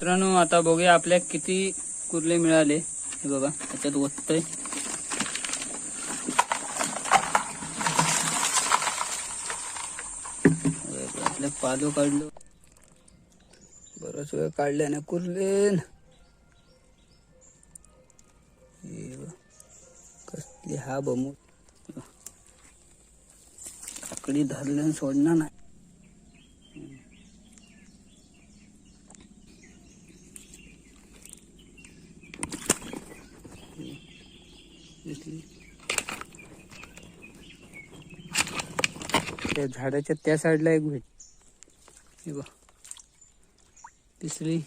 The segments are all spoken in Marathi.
मित्रांनो आता बघूया आपल्या किती कुर्ले मिळाले। हे बघा त्याच्यात ओततय। आपल्या पालो काढलो, बरंच वेळ काढल्याने कुर्लेन कसली हा बमू आकडी धरल्यान सोडणार नाही। त्या झाडाच्या त्या साईडला एक भेट, हे बघ तिसरी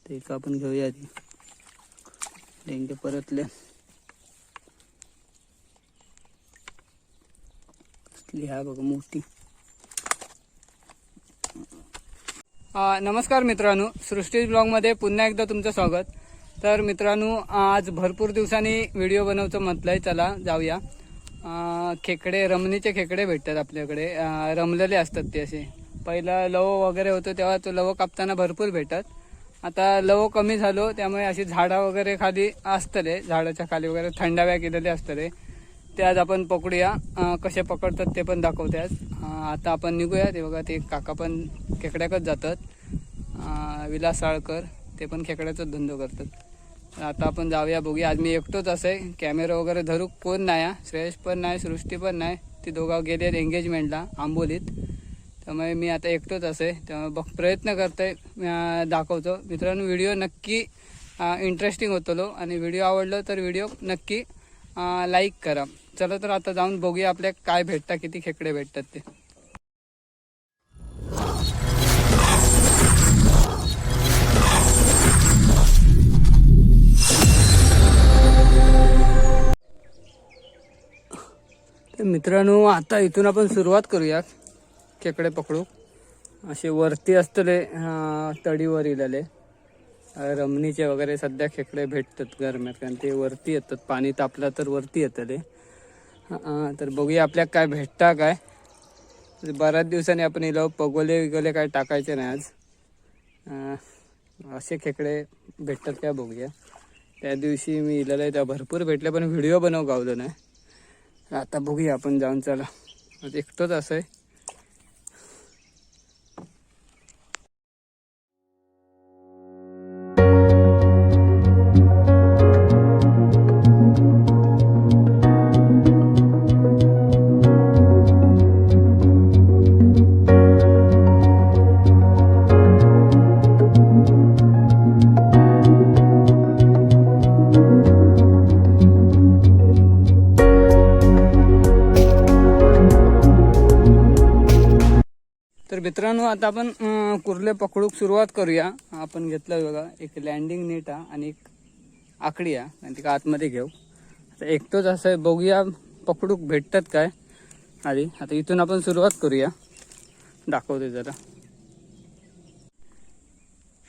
ते का आपण घेऊया आधी। डेंगे परतले कसली हा बघा मोठी। नमस्कार मित्रांनो, सृष्टीज ब्लॉगमध्ये पुन्हा एकदा तुमचं स्वागत। तर मित्रांनो आज भरपूर दिवसांनी व्हिडिओ बनवतो म्हटलंय, चला जाऊया। खेकडे, रमणीचे खेकडे भेटतात आपल्याकडे। रमलेले असतात ते असे। पहिला लव वगैरे होतो तेव्हा तो लव कापताना भरपूर भेटत। आता लव कमी झालो त्यामुळे अशी झाडा वगैरे खाली असतले, झाडाच्या खाली वगैरे थंडाव्या केलेले असतले, ते आज आपण पकडूया। कसे पकडतात ते पण दाखवते आज। आता आपण निघूया। ते बघा ते काका पण खेकड्याकच जातात, विलास साळकर, ते पण खेकड्याचाच धंदो करतात। आता आपण जाऊया, बघूया। आज मी एकटोच असे, कॅमेरा वगैरे धरू कोण नाही। श्रेयश पण नाही, सृष्टी पण नाही, ती दोघं गेले एंगेजमेंटला आंबोलीत। त्यामुळे मी आता एकटोच असे, त्यामुळे प्रयत्न करतोय दाखवतो। मित्रांनो व्हिडिओ नक्की इंटरेस्टिंग होतो आणि व्हिडिओ आवडलं तर व्हिडिओ नक्की लाईक करा। चला तर आता जाऊन बघूया आपल्या काय भेटतात, किती खेकडे भेटतात ते। तर मित्रांनो आता इथून आपण सुरुवात करूया खेकडे पकडू। असे वरती असतले तडीवर इलेले रमणीचे वगैरे सध्या खेकडे भेटतात गरम्यात, कारण ते वरती येतात, पाणी तापलं तर वरती येतले। तर बघूया आपल्या काय भेटता काय। बऱ्याच दिवसांनी आपण इलो पगोले विगोले काय टाकायचे नाही आज। असे खेकडे भेटतात काय बघूया। त्या दिवशी मी इलेले त्या भरपूर भेटले, पण व्हिडिओ बनवू गावलो नाही। आता बघूया आपण जाऊन, चला। आज एकटोच असं तर मित्रांनो आता आपण कुर्ले पकडूक सुरुवात करूया। आपण घेतलं बघा एक लँडिंग नेट आणि एक आकडी आणि ती आतमध्ये घेऊ। आता एकटोच असं आहे, बघूया पकडूक भेटतात काय आधी। आता इथून आपण सुरुवात करूया, दाखवते जरा।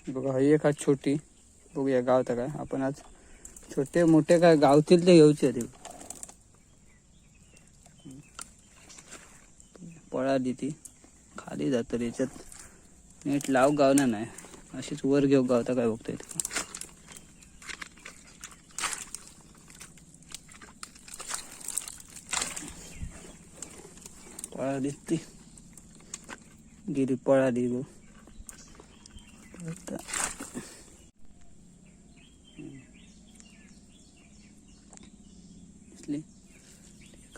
बघा ही एक छोटी, बघूया गावता काय। आपण आज छोटे मोठे काय गावतील ते घेऊचे ते। पळाली ती खाली जात, याच्यात नेट लाव गावना नाही, अशीच वर घेऊ गावता काय बघता येते। पळाली ती गिरी, पळाली गो।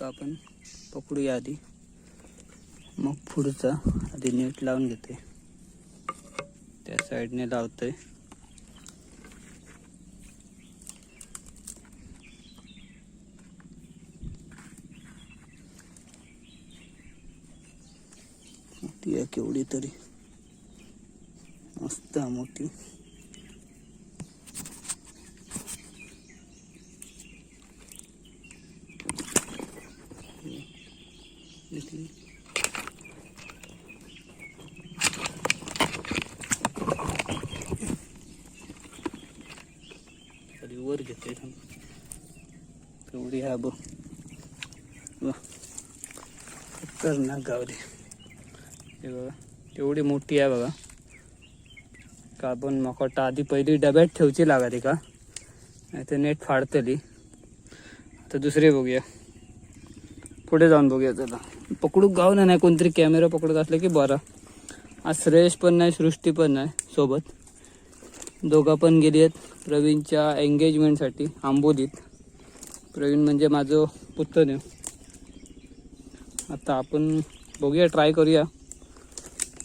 आपण पकडूया आधी, मग पुढचा आधी नेट लावून घेते, त्या साईडने लावतोय। मोठी आहे केवढी तरी, मस्त मोठी। वर घेते केवढी हा बघ, खतरनाक गावली। हे बघा तेवढी मोठी आहे बघा। कार्बन मकोटा आधी पहिली डब्यात ठेवची लागत का, नाही तर नेट फाडतली. तर दुसरे बघूया, पुढे जाऊन बघूया. चला पकडूक गाव नाही, कोणतरी कॅमेरा पकडत असलं की बरा. आज श्रेयश पण नाही, सृष्टी पण नाही सोबत. दोघं पण गेली आहेत प्रवीणच्या एंगेजमेंटसाठी आंबोलीत. प्रवीण म्हणजे माझं पुतण्यो. आता आपण बघूया, ट्राय करूया.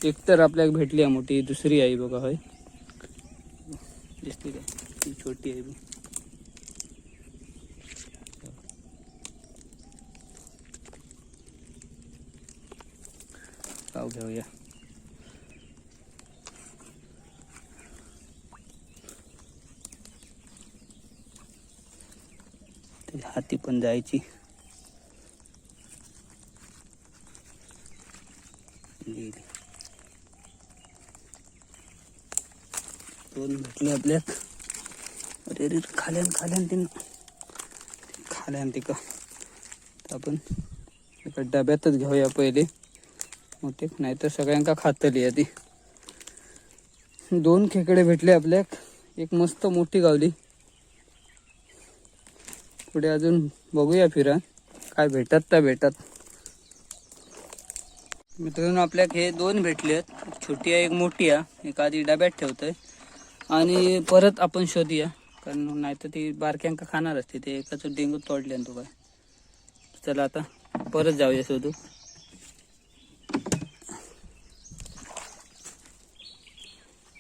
एक तर आपल्याला भेटली आहे मोठी, दुसरी आई बघा. होय दिसते काय, ती छोटी आई. गाव घेऊया. हाती पण जायची. दोन भेटले आपल्यात. अरे अरे खाल्यान तिका. आपण एका डब्यातच घेऊया पहिले मोठे, नाही तर सगळ्यांका खातली आहे ती. दोन खेकडे भेटले आपल्याक, एक मस्त मोठी गावली. पुढे अजून बघूया फिरा काय भेटत त्या भेटत. मित्रांनो आपल्याक हे दोन भेटले आहेत, छोटी आहे एक मोठी आहे. एक आधी डब्यात ठेवतोय आणि परत आपण शोधूया, कारण नाही तर ती बारक्यांका खाणार असते. ते एकाच डेंगू तोडले तो काय. चला आता परत जाऊया शोधू.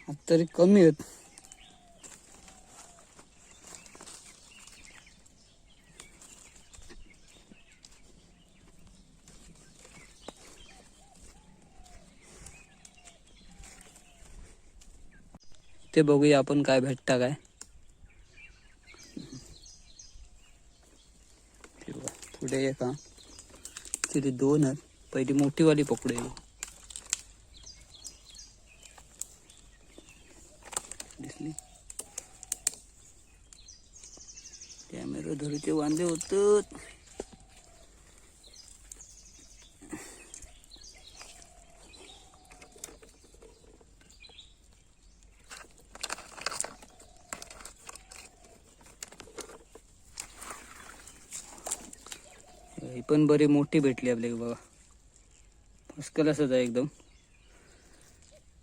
आता तरी कमी आहेत. ते बघूया आपण काय भेटता काय. पुढे एक हा, तिथे दोन आहेत. पहिली मोठीवाली पकडू. दिसली, कॅमेरा धरूचे वांदे होत. ही पण बरी मोठी भेटली आपल्याला बघा. फसकल असंच आहे एकदम.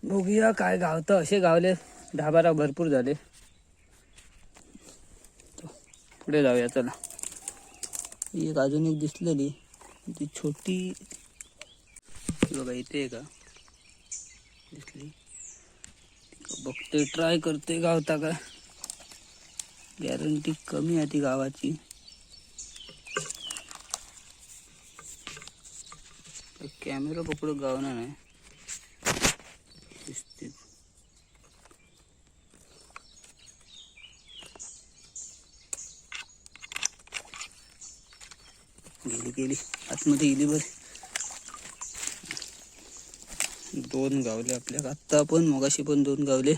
बघूया काय गावतं. असे गावले 10-12 भरपूर झाले. पुढे जाऊया चला. एक अजून एक दिसलेली ती छोटी बघा, इथे का दिसली. बघते, ट्राय करते गावता का. गॅरंटी कमी आहे ती गावाची. कॅमेरा पकडू गावना नाही दिसते. गेली आतमध्ये गेली. बरं दोन गावले आपल्याला आत्ता, आपण मगाशी पण दोन गावले.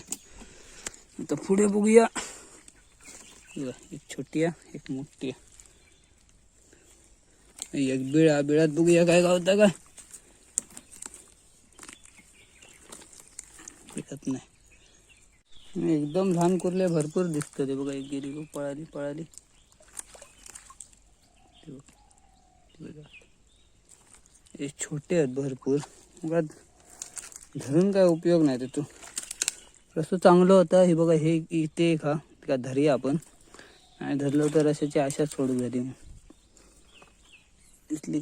आता पुढे बघूया. एक छोटी आहे एक मोठी आहे. एक बिळात बघूया काय गावता का. नाही एकदम लहान कुर्ले भरपूर दिसत ते बघा. एक गेली पळाली. हे छोटे आहेत भरपूर. मग धरून काय उपयोग नाही ते. तू कसं चांगलं होतं हे बघा. हे इथे का धरूया आपण, आणि धरलं तर अशाची आशा सोडू झाली दिसली.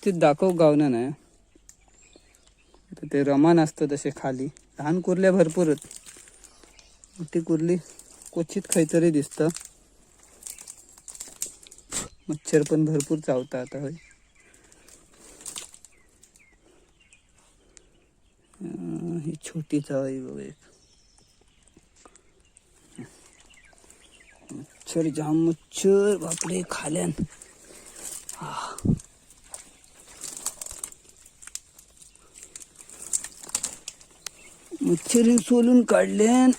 व्यवस्थित दाखव गावना नाही. आता ते रमान असतं तसे खाली लहान कुर्ल्या भरपूरच, मोठी कुर्ली क्वचित खैतरी दिसतं. मच्छर पण भरपूर चावता आता. होय ही छोटी चावई बघ एक. मच्छर जाम मच्छर बापरे खाल्यान. मच्छर सोलून काढल्यान.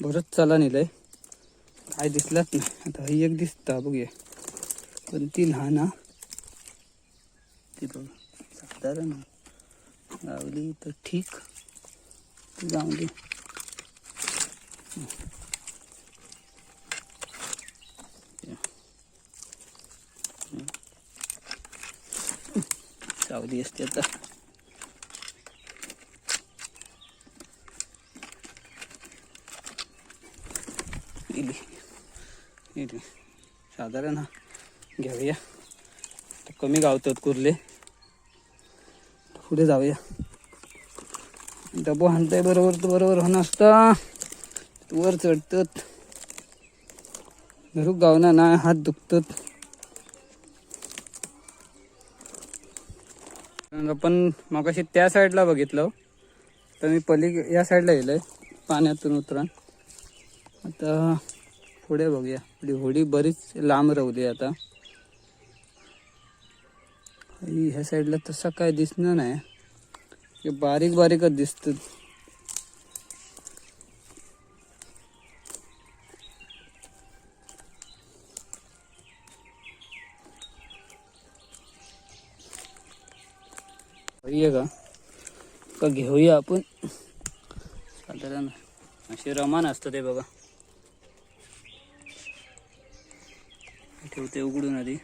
बरंच चला नेलंय, काय दिसलाच नाही. आता ही एक दिसता बघूया, पण ती लहान हा. ती बघ साधारण लावली तर ठीक, जाऊ दे. सावली असते आता. साधारण घेऊया, कमी गावतात कुर्ले. पुढे जाऊया. डबो हाणताय बरोबर तर बरोबर होणार असता. वर चढतात, धरूक गावना नाही, हात दुखतात. आपण मगाशी त्या साईडला बघितलं, तर मी या साईडला गेलोय पाण्यातून उतरून. आता पुढे बघूया. आपली होडी बरीच लांब रवली आता. ह्या साईडला तसं काय दिसणार नाही, बारीक बारीकच दिसतात. का घेऊया आपण. साधारण असे रमान असतं ते बघा. ठेवते उघडून आधी,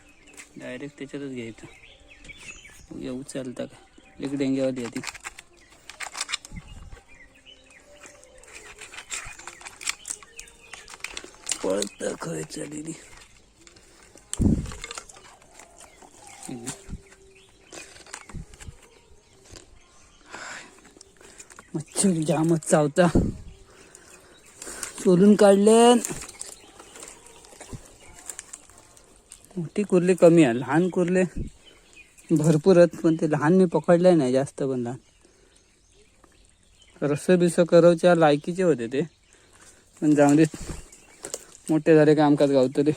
डायरेक्ट त्याच्यातच घ्यायचं. येऊ चालता का एक डेंग्यावाली आधी. पळत खय चालेली. मच्छर जामच चावता, सोलून काढले. मोठी कुर्ली कमी आहे, लहान कुर्ले भरपूर आहेत, पण ते लहान मी पकडले नाही जास्त. पण लहान रस्स बिस करवच्या लायकीचे होते ते, पण जाऊ दे, मोठे झाले का आमकाच गावतले.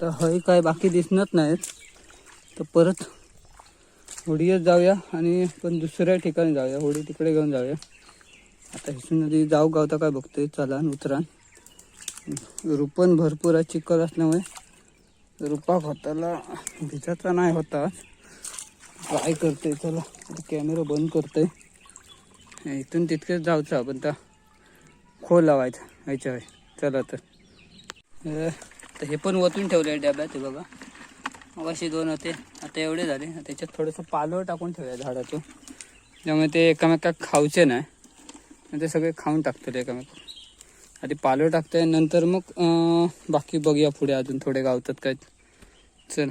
तर हय काय बाकी दिसणार नाहीत, तर परत होडीच जाऊया आणि पण दुसऱ्या ठिकाणी जाऊया. होडी तिकडे घेऊन जाऊया. आता हिसून नदी जाऊ गावता काय बघतोय. चला उतरा. रुपण भरपूर आहे, चिखल असल्यामुळे रुपा होताला भिजाचा नाही होता. ट्राय करते. चला कॅमेरा बंद करते. इथून तितकेच जाऊचं आपण. तर खोल लावायचा ह्याच्या वेळी. चला तर हे पण ओतून ठेवले डब्यात. हे बघा मगाशी 2 होते, आता एवढे झाले. त्याच्यात थोडंसं पालव टाकून ठेवूया झाडाचं, त्यामुळे ते एकामेकात खाऊचे नाही, ते सगळे खाऊन टाकतील एकामेक. आधी पालव टाकतोय, नंतर मग बाकी बघूया पुढे अजून थोडे गावतात काय. चल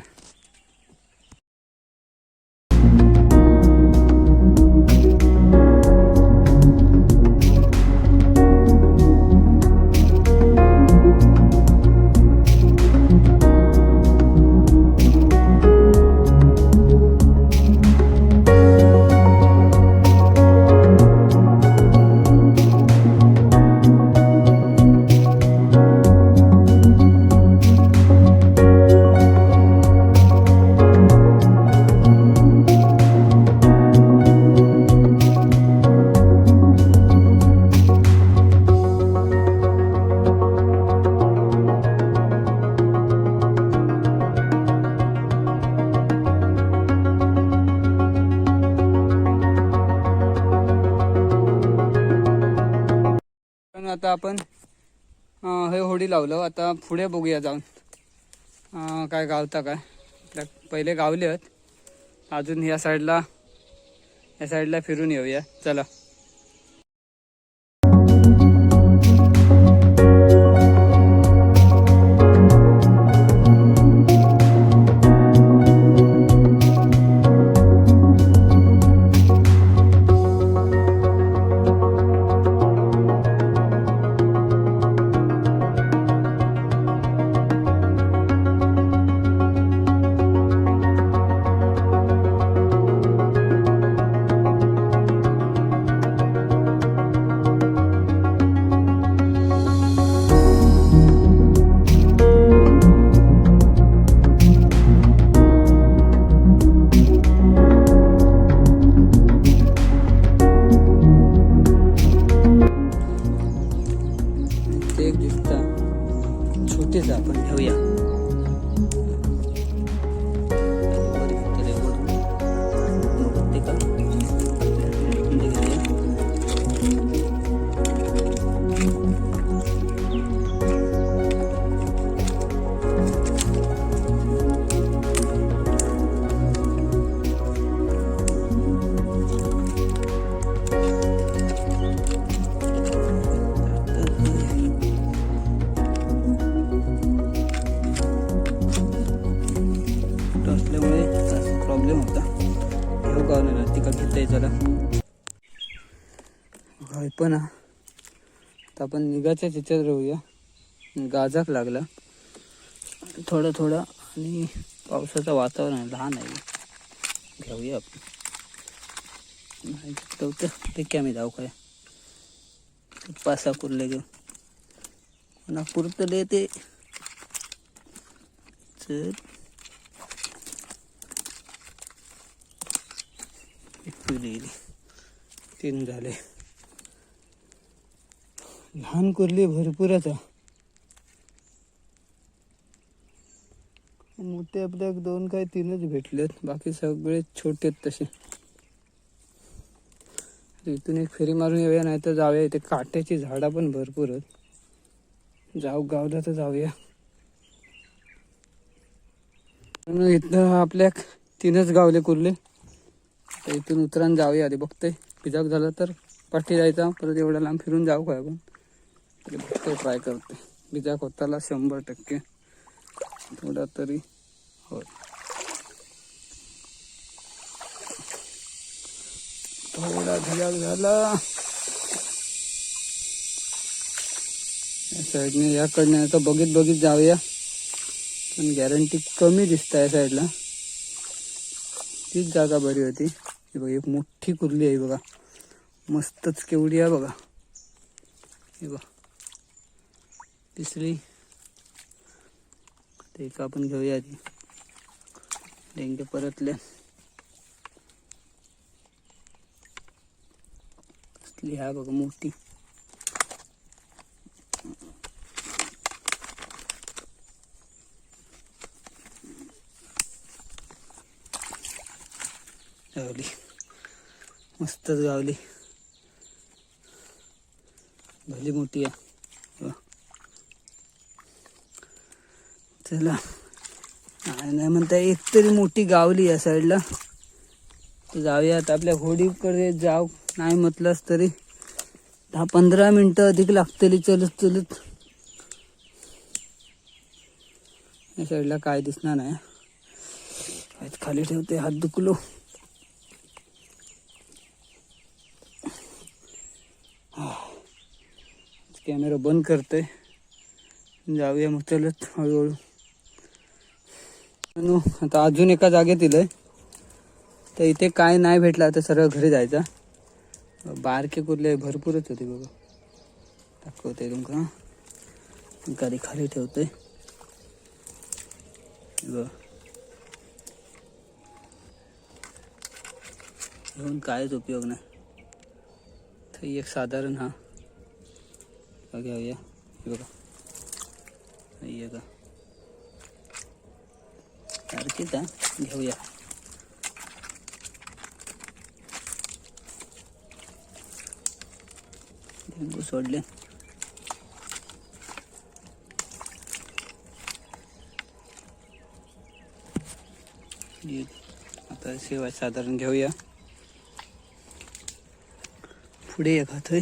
आता आपण हे होडी लावलं. आता पुढे बघूया जाऊन काय गावता काय. पहिले गावले आहेत, अजून या साईडला फिरून येऊया. चला आपण घेऊया. प्रॉब्लेम होता घेऊ का ना तिकड घेता चला काय पण आता आपण निघायच्या तिच्यात राहूया. गाजाक लागला थोडं थोडं आणि पावसाचं वातावरण आहे, लहान आहे. घेऊया आपण ते काय मी जाऊ काय 5-6 कुर्ले घेऊ ना पुरतले ते. चल गेली 3 झाले. लहान कुर्ली भरपूरच आहे, मोठे आपल्या 2 काय 3च भेटलेत, बाकी सगळे छोटे तसे. इथून एक फेरी मारून येऊया, नाही तर जाऊया. इथे काट्याची झाडं पण भरपूर आहेत, जाऊ गावला तर जाऊया. इथं आपल्या 3च गावले कुर्ले. इथून उतरान जाऊया. आधी बघतोय पिजाक झालं तर पाठी जायचा, परत एवढा लांब फिरून जाऊ काय आपण. बघतोय ट्राय करते. बिजाक होताला 100% थोडा तरी होय. थोडा भिजाक झाला या साईडने, याकडनं आता बघित जाऊया. पण गॅरंटी कमी दिसत आहे साईडला. तीच जागा बरी होती. ही बघा एक मोठी कुर्ली आहे बघा, मस्तच केवढी आहे बघा. हे बघा तिसरी ते एक आपण घेऊया. आधी डेंगे परतले कसली आहे बघा मोठी. गावली मस्तच गावली, भली मोठी आहे. चला नाही म्हणता एक तरी मोठी गावली या साईडला. तर जाऊया आता आपल्या होडीकडे जाऊ. नाही म्हटलंच तरी 10-15 मिनटं अधिक लागतली चलत चलत. या साईडला काय दिसणार नाही. खाली ठेवते, हात दुखलो. कॅमेरा बंद करते. जाऊया मग चलत हळूहळू. आता अजून एका जागेत दिलंय. तर इथे काय नाही भेटलं तर सरळ घरी जायचा. बारके कुर्ले भरपूरच होते बघा. दाखवते तुमका. गाडी खाली ठेवते. घेऊन कायच उपयोग नाही. तर एक साधारण हा घेऊया. हे बघा हे का सारखीच घेऊया. लिंबू सोडले. आता शेवाय साधारण घेऊया. पुढे एक खातोय.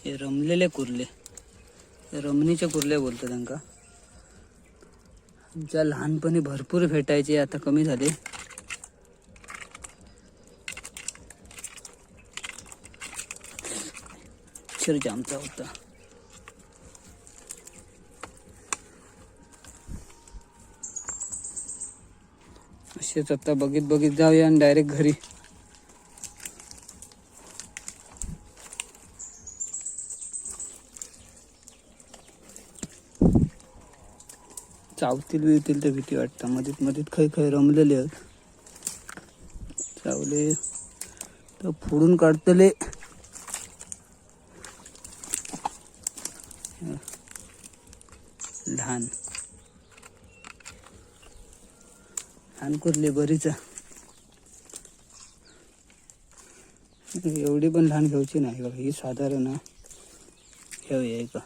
हे रमलेले कुर्ले, रमणीचे कुर्ले बोलतो त्यांका. आमच्या लहानपणी भरपूर भेटायचे, आता कमी झाले. अक्षर जामचा होता. असेच आता बघित बघित जाऊया आणि डायरेक्ट घरी. चावतील बिवतील तर भीती वाटतं. मधीत मधीत खै खै रमलेले आहेत. चावले तर फोडून काढतले. लहान लहान कुर्ले बरीच. एवढी पण लहान घ्यायची नाही बघा. ही साधारण घेऊया का.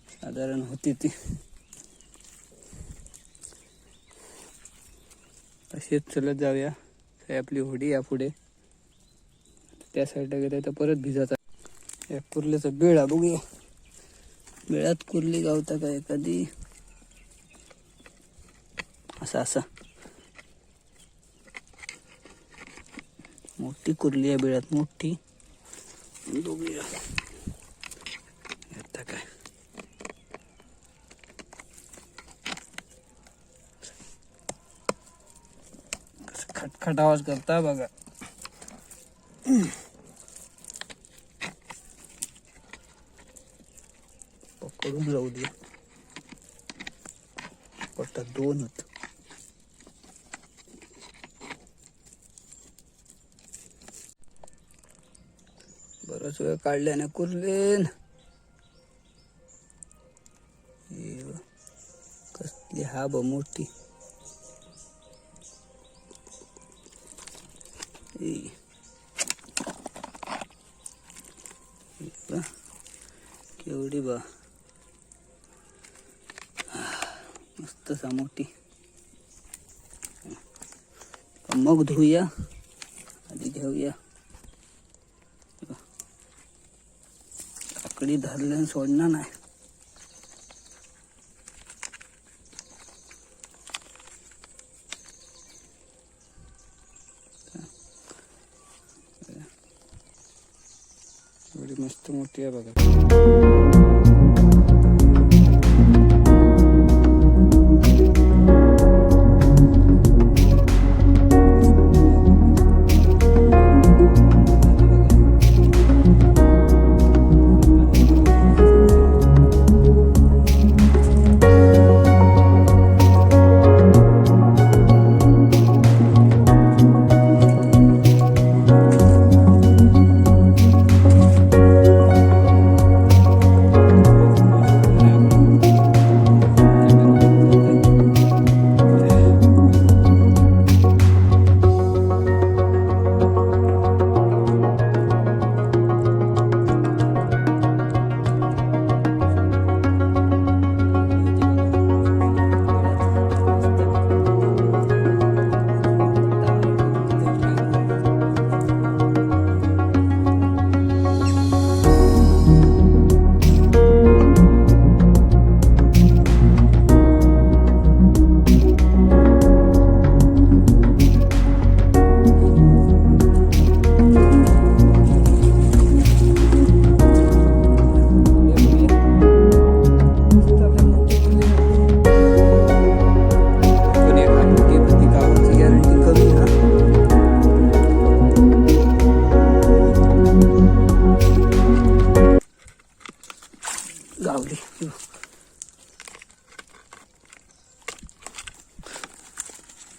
साधारण होती ती. अशीच चलत जाऊया. आपली होडी या पुढे. त्या साईडला गेले तर परत भिजाचा. या कुर्ल्याचा बेळा बघूया. बेळात कुर्ली गावता का एखादी. असा असा मोठी कुर्ली आहे बेळात. मोठी बघूया आता काय. खटखट आवाज करता बघा. पकडून राहू दे. पट्टा 2 होत. बराच वेळ काढल्याने कुर्लेन. कसली हा ब मोठी. केवढी बा मस्त सा मोठी. मग धुया आधी घेऊया. आकडी धरल्याने सोडणार नाही. एवढी मस्त मोठी आहे बघा.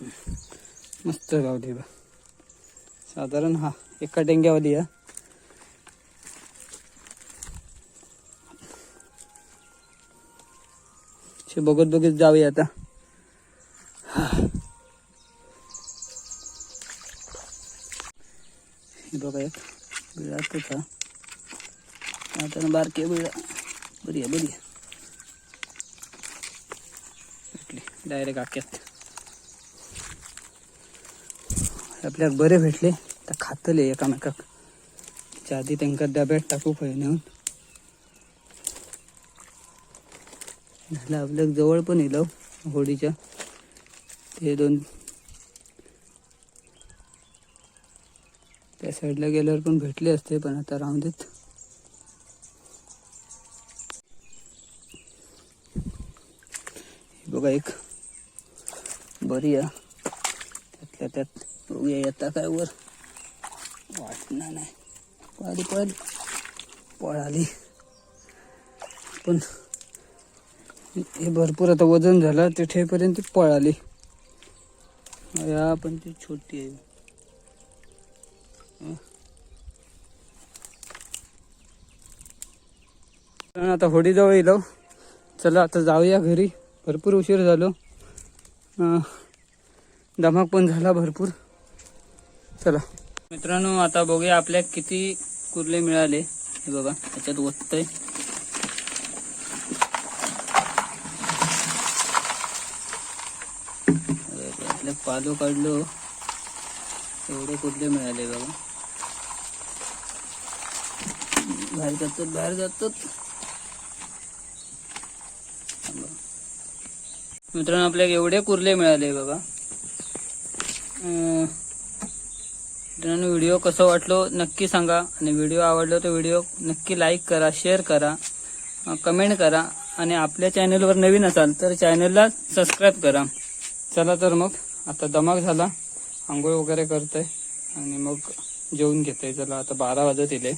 मस्त गावली बा. साधारण हा एका टेंग्यावाली आहे. बघत बघत जाऊया आता. हे बघा एक बिळा होता आता बारके बिळा. बरी आहे बरी आहे. भेटली डायरेक्ट आक्यात. आपल्याक बरे भेटले तर खातले एकामेकाक. त्या आधी त्यांका डब्यात टाकू पहिले नेऊन. झालं आपल्याक जवळ पण येलो होडीच्या. ते दोन त्या साईडला गेल्यावर पण भेटले असते पण आता राहून देत. बघा एक बरी आहे. त्यातल्या त्यात बघूया येता काय वर. वाटणार नाही. पळाली पळाली पळाली पण हे भरपूर आता वजन झालं ते ठेपर्यंत ती पळाली. या पण ती छोटी आहे. आता होडी जवळ येलो. चला आता जाऊया घरी. भरपूर उशीर झालो. धमाक पण झाला भरपूर. चला मित्रांनो आता बघूया आपल्या किती कुर्ले मिळाले. हे बघा त्याच्यात ओततंय. आपल्या पालो काढलो एवढे कुर्ले मिळाले बघा. बाहेर जातात बाहेर जातात. मित्रांनो आपल्याला एवढे कुर्ले मिळाले बघा. मित्रांनो व्हिडिओ कसा वाटलो नक्की सांगा. आणि व्हिडिओ आवडलो तर व्हिडिओ नक्की लाईक करा, शेअर करा, कमेंट करा. आणि आपल्या चॅनलवर नवीन असाल तर चॅनलला सबस्क्राईब करा. चला तर मग आता धमाक झाला. आंघोळ वगैरे करतोय आणि मग जेवून घेतोय. चला आता 12 वाजत इले.